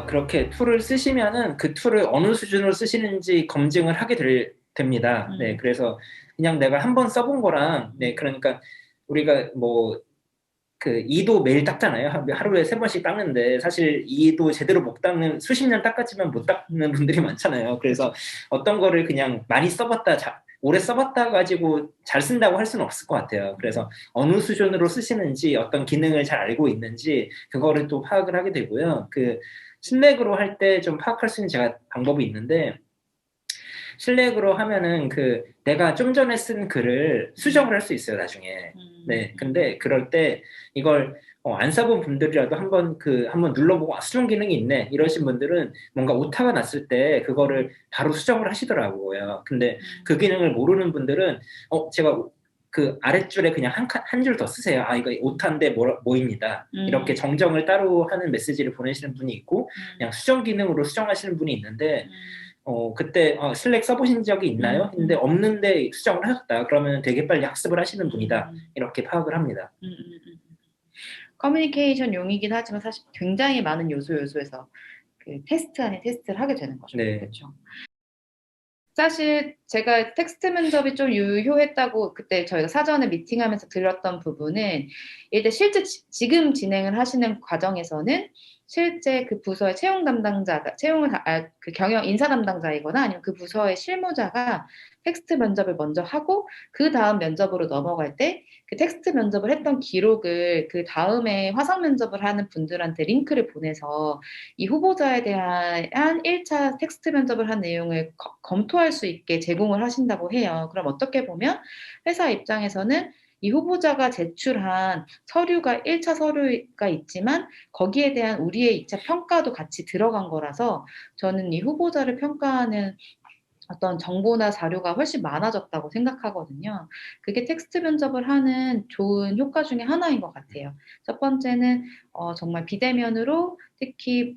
그렇게 툴을 쓰시면은 그 툴을 어느 수준으로 쓰시는지 검증을 하게 됩니다. 네, 그래서 그냥 내가 한번 써본 거랑, 네, 그러니까 우리가 뭐 그 이도 매일 닦잖아요. 하루에 3번씩 닦는데 사실 이도 제대로 못 닦는 수십 년 닦았지만 못 닦는 분들이 많잖아요. 그래서 어떤 거를 그냥 많이 써봤다 오래 써봤다 가지고 잘 쓴다고 할 수는 없을 것 같아요. 그래서 어느 수준으로 쓰시는지 어떤 기능을 잘 알고 있는지 그거를 또 파악을 하게 되고요. 그 슬랙으로 할 때 좀 파악할 수 있는 제가 방법이 있는데 슬랙으로 하면은 그 내가 좀 전에 쓴 글을 수정을 할 수 있어요, 나중에. 네. 근데 그럴 때 이걸 안 써본 분들이라도 한번 눌러보고 수정 기능이 있네 이러신 분들은 뭔가 오타가 났을 때 그거를 바로 수정을 하시더라고요. 근데 그 기능을 모르는 분들은 제가 그 아랫줄에 그냥 한 줄 더 쓰세요. 이거 오타인데 뭐입니다. 이렇게 정정을 따로 하는 메시지를 보내시는 분이 있고 그냥 수정 기능으로 수정하시는 분이 있는데 그때 슬랙 써보신 적이 있나요? 근데 없는데 수정을 하셨다. 그러면 되게 빨리 학습을 하시는 분이다. 이렇게 파악을 합니다. 커뮤니케이션 용이긴 하지만 사실 굉장히 많은 요소에서 그 테스트 아닌 테스트를 하게 되는 거죠. 네. 그렇죠. 사실 제가 텍스트 면접이 좀 유효했다고 그때 저희가 사전에 미팅하면서 들었던 부분은 일단 실제 지금 진행을 하시는 과정에서는 실제 그 부서의 채용 담당자가 그 경영 인사 담당자이거나 아니면 그 부서의 실무자가 텍스트 면접을 먼저 하고 그 다음 면접으로 넘어갈 때 그 텍스트 면접을 했던 기록을 그 다음에 화상 면접을 하는 분들한테 링크를 보내서 이 후보자에 대한 1차 텍스트 면접을 한 내용을 검토할 수 있게 제공을 하신다고 해요. 그럼 어떻게 보면 회사 입장에서는 이 후보자가 제출한 서류가 1차 서류가 있지만 거기에 대한 우리의 2차 평가도 같이 들어간 거라서 저는 이 후보자를 평가하는 어떤 정보나 자료가 훨씬 많아졌다고 생각하거든요. 그게 텍스트 면접을 하는 좋은 효과 중에 하나인 것 같아요. 첫 번째는 정말 비대면으로 특히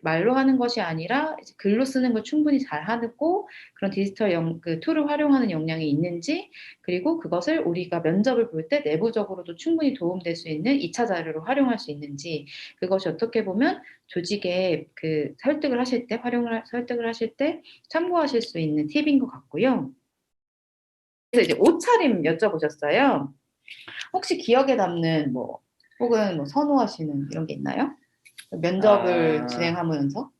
말로 하는 것이 아니라 글로 쓰는 걸 충분히 잘 하고 그런 디지털 그 툴을 활용하는 역량이 있는지 그리고 그것을 우리가 면접을 볼 때 내부적으로도 충분히 도움될 수 있는 2차 자료로 활용할 수 있는지 그것이 어떻게 보면 조직에 그 설득을 하실 때 설득을 하실 때 참고하실 수 있는 팁인 것 같고요. 그래서 이제 옷차림 여쭤보셨어요. 혹시 기억에 남는 혹은 선호하시는 이런 게 있나요? 면접을 진행하면서?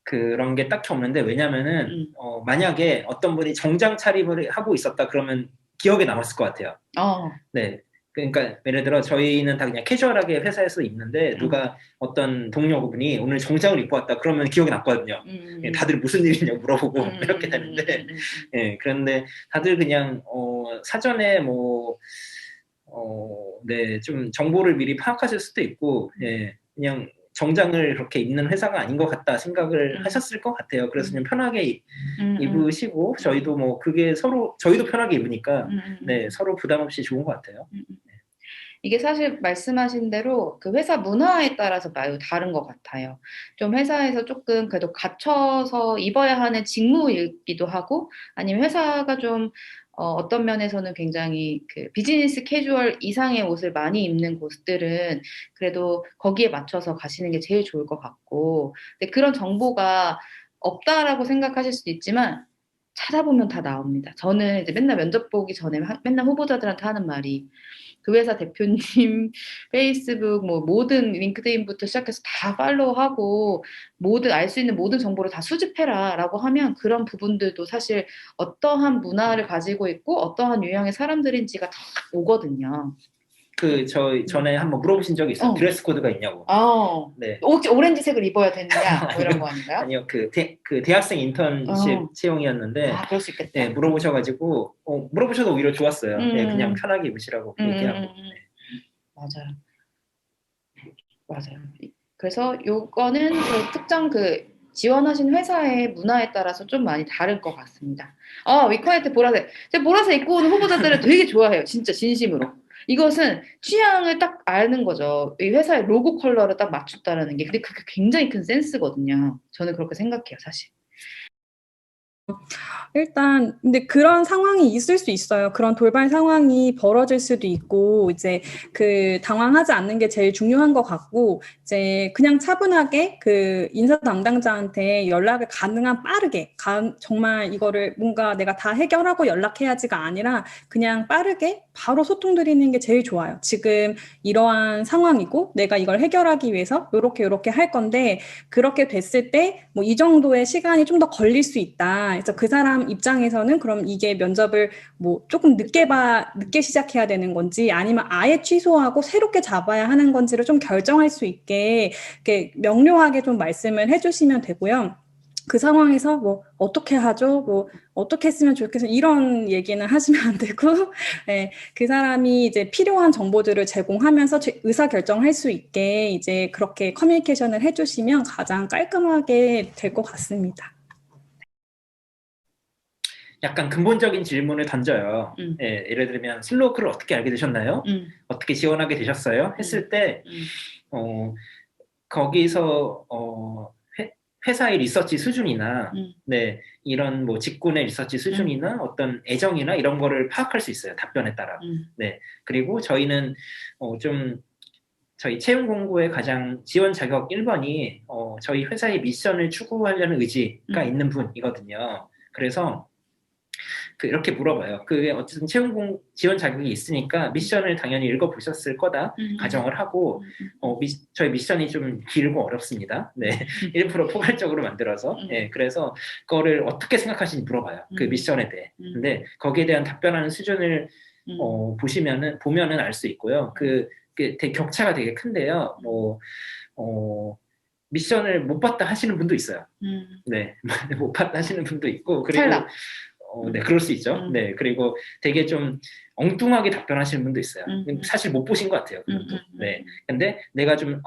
그런 게 딱히 없는데 왜냐면은 만약에 어떤 분이 정장 차림을 하고 있었다 그러면 기억에 남았을 것 같아요. 네. 그러니까 예를 들어 저희는 다 그냥 캐주얼하게 회사에서 입는데 누가 어떤 동료분이 오늘 정장을 입고 왔다 그러면 기억에 남거든요. 다들 무슨 일이냐고 물어보고 이렇게 되는데 그런데 다들 그냥 사전에 네, 좀 정보를 미리 파악하실 수도 있고 그냥 정장을 그렇게 입는 회사가 아닌 것 같다 생각을 하셨을 것 같아요. 그래서 그냥 편하게 입으시고 저희도 그게 저희도 편하게 입으니까 네, 서로 부담 없이 좋은 것 같아요. 이게 사실 말씀하신 대로 그 회사 문화에 따라서 매우 다른 것 같아요. 좀 회사에서 조금 그래도 갖춰서 입어야 하는 직무이기도 하고 아니면 회사가 좀 어떤 면에서는 굉장히 그 비즈니스 캐주얼 이상의 옷을 많이 입는 곳들은 그래도 거기에 맞춰서 가시는 게 제일 좋을 것 같고 근데 그런 정보가 없다라고 생각하실 수도 있지만 찾아보면 다 나옵니다. 저는 이제 맨날 면접 보기 전에 맨날 후보자들한테 하는 말이 그 회사 대표님 페이스북 모든 링크드인부터 시작해서 다 팔로우하고 모든 알 수 있는 모든 정보를 다 수집해라라고 하면 그런 부분들도 사실 어떠한 문화를 가지고 있고 어떠한 유형의 사람들인지가 다 오거든요. 전에 한번 물어보신 적이 있어요. 드레스 코드가 있냐고. 네. 혹시 오렌지색을 입어야 되느냐 이런 거 아닌가요? 아니요, 그 대학생 인턴십 채용이었는데 그럴 수 있겠다. 네, 물어보셔가지고 물어보셔도 오히려 좋았어요. 네, 그냥 편하게 입으시라고 얘기하고. 맞아요. 그래서 요거는 그 특정 지원하신 회사의 문화에 따라서 좀 많이 다를 것 같습니다. 위커네트 보라색. 제가 보라색 입고 오는 후보자들을 되게 좋아해요. 진짜 진심으로. 이것은 취향을 딱 아는 거죠. 이 회사의 로고 컬러를 딱 맞췄다라는 게. 근데 그게 굉장히 큰 센스거든요. 저는 그렇게 생각해요, 사실. 일단 근데 그런 상황이 있을 수 있어요. 그런 돌발 상황이 벌어질 수도 있고 이제 그 당황하지 않는 게 제일 중요한 것 같고 이제 그냥 차분하게 그 인사 담당자한테 연락을 가능한 빠르게 정말 이거를 뭔가 내가 다 해결하고 연락해야지가 아니라 그냥 빠르게 바로 소통드리는 게 제일 좋아요. 지금 이러한 상황이고 내가 이걸 해결하기 위해서 요렇게 할 건데 그렇게 됐을 때 뭐 이 정도의 시간이 좀 더 걸릴 수 있다. 그래서 그 사람 입장에서는 그럼 이게 면접을 뭐 조금 늦게 시작해야 되는 건지 아니면 아예 취소하고 새롭게 잡아야 하는 건지를 좀 결정할 수 있게 이렇게 명료하게 좀 말씀을 해주시면 되고요. 그 상황에서 뭐 어떻게 하죠? 뭐 어떻게 했으면 좋겠어 이런 얘기는 하시면 안 되고 네, 그 사람이 이제 필요한 정보들을 제공하면서 의사 결정할 수 있게 이제 그렇게 커뮤니케이션을 해주시면 가장 깔끔하게 될 것 같습니다. 약간 근본적인 질문을 던져요. 예, 예를 들면 슬로우크를 어떻게 알게 되셨나요? 어떻게 지원하게 되셨어요? 했을 때 거기서 회사의 리서치 수준이나 네, 이런 뭐 직군의 리서치 수준이나 어떤 애정이나 이런 거를 파악할 수 있어요. 답변에 따라. 네. 그리고 저희는 좀 저희 채용 공고의 가장 지원 자격 1번이 저희 회사의 미션을 추구하려는 의지가 있는 분이거든요. 그래서 이렇게 물어봐요. 그게 어쨌든 지원 자격이 있으니까 미션을 당연히 읽어보셨을 거다 가정을 하고 저희 미션이 좀 길고 어렵습니다. 네, 일부러 포괄적으로 만들어서 그래서 그거를 어떻게 생각하시는지 물어봐요. 그 미션에 대해. 근데 거기에 대한 답변하는 수준을 보면은 알 수 있고요. 되게 격차가 되게 큰데요. 미션을 못 봤다 하시는 분도 있어요. 네, 못 봤다 하시는 분도 있고 그리고 탈락. 네, 그럴 수 있죠. 네, 그리고 되게 좀 엉뚱하게 답변하시는 분도 있어요. 사실 못 보신 것 같아요. 그분도. 네, 근데 내가 좀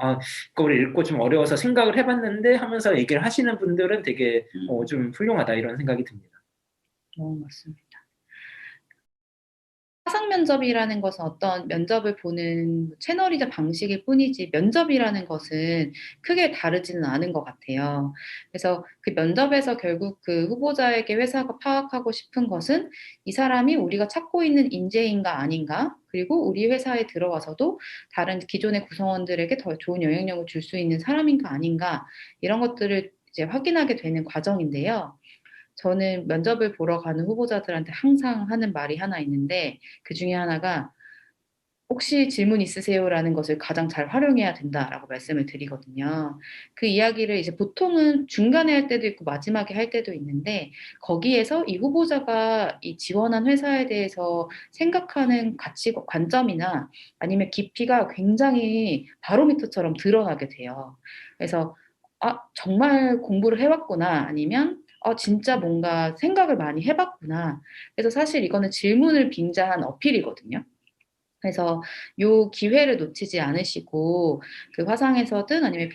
그걸 읽고 좀 어려워서 생각을 해봤는데 하면서 얘기를 하시는 분들은 되게 좀 훌륭하다 이런 생각이 듭니다. 맞습니다. 화상 면접이라는 것은 어떤 면접을 보는 채널이자 방식일 뿐이지 면접이라는 것은 크게 다르지는 않은 것 같아요. 그래서 그 면접에서 결국 그 후보자에게 회사가 파악하고 싶은 것은 이 사람이 우리가 찾고 있는 인재인가 아닌가, 그리고 우리 회사에 들어와서도 다른 기존의 구성원들에게 더 좋은 영향력을 줄 수 있는 사람인가 아닌가, 이런 것들을 이제 확인하게 되는 과정인데요. 저는 면접을 보러 가는 후보자들한테 항상 하는 말이 하나 있는데 그 중에 하나가 혹시 질문 있으세요라는 것을 가장 잘 활용해야 된다라고 말씀을 드리거든요. 그 이야기를 이제 보통은 중간에 할 때도 있고 마지막에 할 때도 있는데 거기에서 이 후보자가 이 지원한 회사에 대해서 생각하는 관점이나 아니면 깊이가 굉장히 바로미터처럼 드러나게 돼요. 그래서 정말 공부를 해왔구나 아니면 진짜 뭔가 생각을 많이 해봤구나. 그래서 사실 이거는 질문을 빙자한 어필이거든요. 그래서 요 기회를 놓치지 않으시고 그 화상에서든 아니면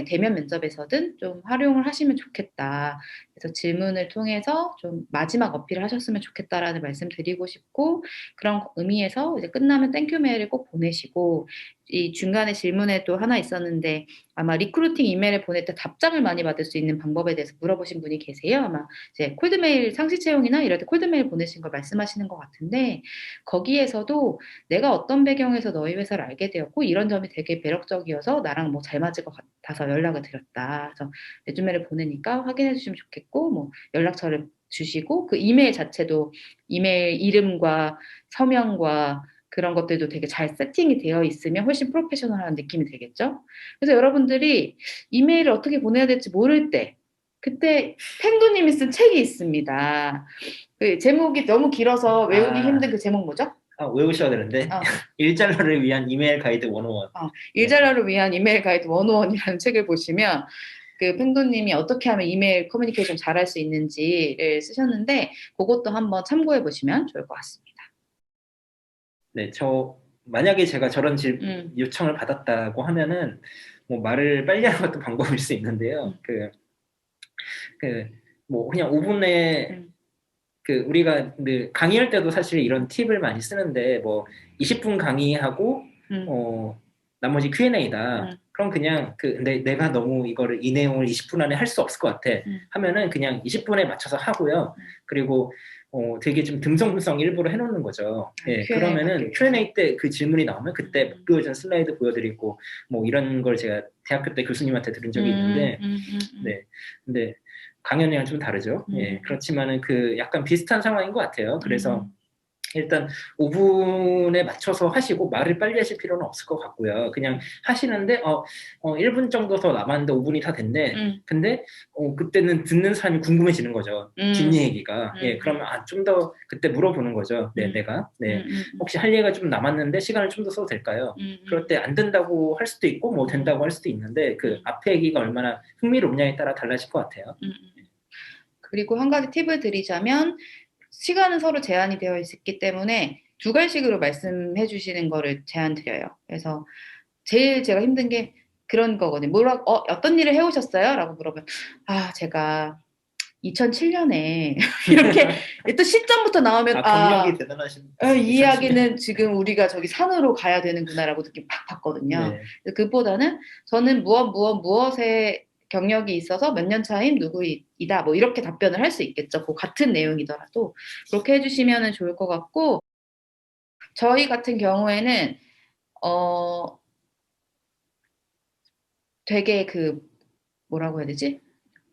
대면 면접에서든 좀 활용을 하시면 좋겠다. 그래서 질문을 통해서 좀 마지막 어필을 하셨으면 좋겠다라는 말씀 드리고 싶고 그런 의미에서 이제 끝나면 땡큐 메일을 꼭 보내시고 이 중간에 질문에 또 하나 있었는데 아마 리크루팅 이메일을 보낼 때 답장을 많이 받을 수 있는 방법에 대해서 물어보신 분이 계세요. 아마 이제 콜드메일 상시 채용이나 이럴 때 콜드메일 보내신 걸 말씀하시는 것 같은데 거기에서도 내가 어떤 배경에서 너희 회사를 알게 되었고 이런 점이 되게 매력적이어서 나랑 뭐 잘 맞을 것 같아서 연락을 드렸다. 그래서 레주메를 보내니까 확인해 주시면 좋겠고 뭐 연락처를 주시고 그 이메일 자체도 이메일 이름과 서명과 그런 것들도 되게 잘 세팅이 되어 있으면 훨씬 프로페셔널한 느낌이 되겠죠. 그래서 여러분들이 이메일을 어떻게 보내야 될지 모를 때 그때 펭두님이 쓴 책이 있습니다. 그 제목이 너무 길어서 외우기 힘든 그 제목 뭐죠? 외우셔야 되는데 일잘러를 위한 이메일 가이드 101. 일잘러를 위한 이메일 가이드 101이라는 책을 보시면 그 펭도님이 어떻게 하면 이메일 커뮤니케이션 잘할 수 있는지를 쓰셨는데 그것도 한번 참고해 보시면 좋을 것 같습니다. 네, 만약에 제가 저런 요청을 받았다고 하면은 뭐 말을 빨리 하는 것도 방법일 수 있는데요. 뭐 그냥 5분에 우리가 강의할 때도 사실 이런 팁을 많이 쓰는데 뭐 20분 강의하고 나머지 Q&A다. 그럼 그냥 내가 너무 이거를 이 내용을 20분 안에 할 수 없을 것 같아. 하면은 그냥 20분에 맞춰서 하고요. 그리고 되게 좀 듬성듬성 일부러 해놓는 거죠. 예, 그러면은 Q&A 때 그 질문이 나오면 그때 못 보여준 슬라이드 보여드리고 뭐 이런 걸 제가 대학교 때 교수님한테 들은 적이 있는데, 네, 근데 강연이랑 좀 다르죠. 예, 그렇지만은 그 약간 비슷한 상황인 것 같아요. 그래서 일단 5분에 맞춰서 하시고 말을 빨리 하실 필요는 없을 것 같고요. 그냥 하시는데 1분 정도 더 남았는데 5분이 다 됐네. 근데 그때는 듣는 사람이 궁금해지는 거죠. 뒷얘기가. 예, 그러면 좀 더 그때 물어보는 거죠. 네, 내가. 네. 혹시 할 얘기가 좀 남았는데 시간을 좀 더 써도 될까요? 그럴 때 안 된다고 할 수도 있고 뭐 된다고 할 수도 있는데 그 앞에 얘기가 얼마나 흥미롭냐에 따라 달라질 것 같아요. 그리고 한 가지 팁을 드리자면 시간은 서로 제한이 되어 있기 때문에 두 갈식으로 말씀해 주시는 거를 제안 드려요. 그래서 제일 제가 힘든 게 그런 거거든요. 어떤 일을 해오셨어요? 라고 물어보면 제가 2007년에 이렇게 또 시점부터 나오면 경력이 대단하신 이 이야기는 지금 우리가 저기 산으로 가야 되는구나라고 느낌 팍 받거든요. 네. 그보다는 저는 무엇에 경력이 있어서 몇 년 차임 누구이다 뭐 이렇게 답변을 할 수 있겠죠. 그 같은 내용이더라도 그렇게 해주시면 좋을 것 같고 저희 같은 경우에는 되게 뭐라고 해야 되지?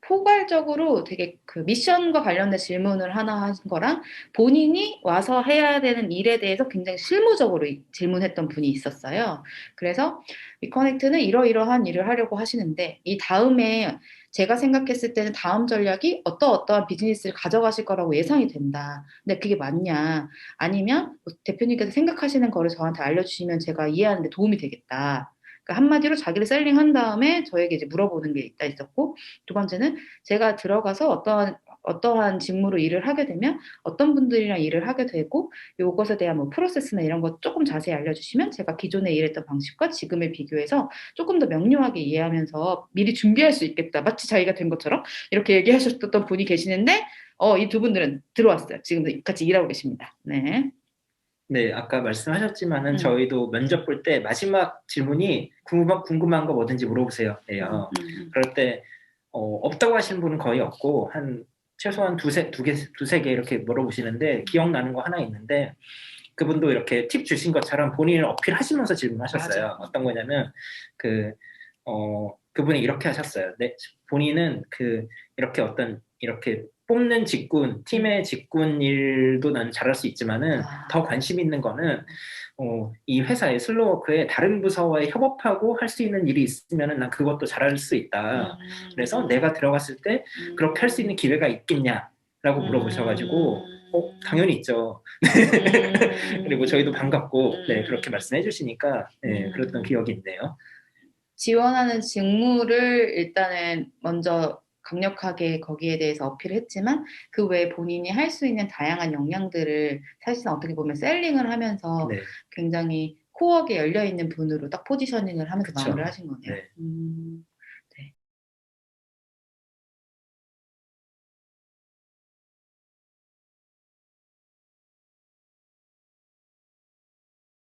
포괄적으로 되게 그 미션과 관련된 질문을 하나 한 거랑 본인이 와서 해야 되는 일에 대해서 굉장히 실무적으로 질문했던 분이 있었어요. 그래서 위커넥트는 이러이러한 일을 하려고 하시는데 이 다음에 제가 생각했을 때는 다음 전략이 어떠한 비즈니스를 가져가실 거라고 예상이 된다. 근데 그게 맞냐? 아니면 대표님께서 생각하시는 거를 저한테 알려주시면 제가 이해하는 데 도움이 되겠다. 그러니까 한마디로 자기를 셀링한 다음에 저에게 이제 물어보는 게 있었고 두 번째는 제가 들어가서 어떠한 직무로 일을 하게 되면 어떤 분들이랑 일을 하게 되고 이것에 대한 뭐 프로세스나 이런 거 조금 자세히 알려주시면 제가 기존에 일했던 방식과 지금을 비교해서 조금 더 명료하게 이해하면서 미리 준비할 수 있겠다. 마치 자기가 된 것처럼 이렇게 얘기하셨던 분이 계시는데 이 두 분들은 들어왔어요. 지금도 같이 일하고 계십니다. 네. 네, 아까 말씀하셨지만은 저희도 면접 볼 때 마지막 질문이 궁금한 거 뭐든지 물어보세요. 예요. 그럴 때 없다고 하시는 분은 거의 없고 최소한 두세 개 이렇게 물어보시는데 기억나는 거 하나 있는데 그분도 이렇게 팁 주신 것처럼 본인을 어필하시면서 질문하셨어요. 맞아. 어떤 거냐면 그분이 이렇게 하셨어요. 네, 본인은 이렇게 뽑는 직군, 팀의 직군 일도 나는 잘할 수 있지만은 더 관심 있는 거는 이 회사의 슬로워크에 다른 부서와의 협업하고 할 수 있는 일이 있으면은 난 그것도 잘할 수 있다. 그래서 내가 들어갔을 때 그렇게 할 수 있는 기회가 있겠냐라고 물어보셔가지고 당연히 있죠. 그리고 저희도 반갑고 그렇게 말씀해 주시니까 그랬던 기억이 있네요. 지원하는 직무를 일단은 먼저 강력하게 거기에 대해서 어필을 했지만 그 외에 본인이 할 수 있는 다양한 역량들을 사실상 어떻게 보면 셀링을 하면서 굉장히 코어하게 열려있는 분으로 딱 포지셔닝을 하면서 그쵸. 마무리를 하신 거네요. 네.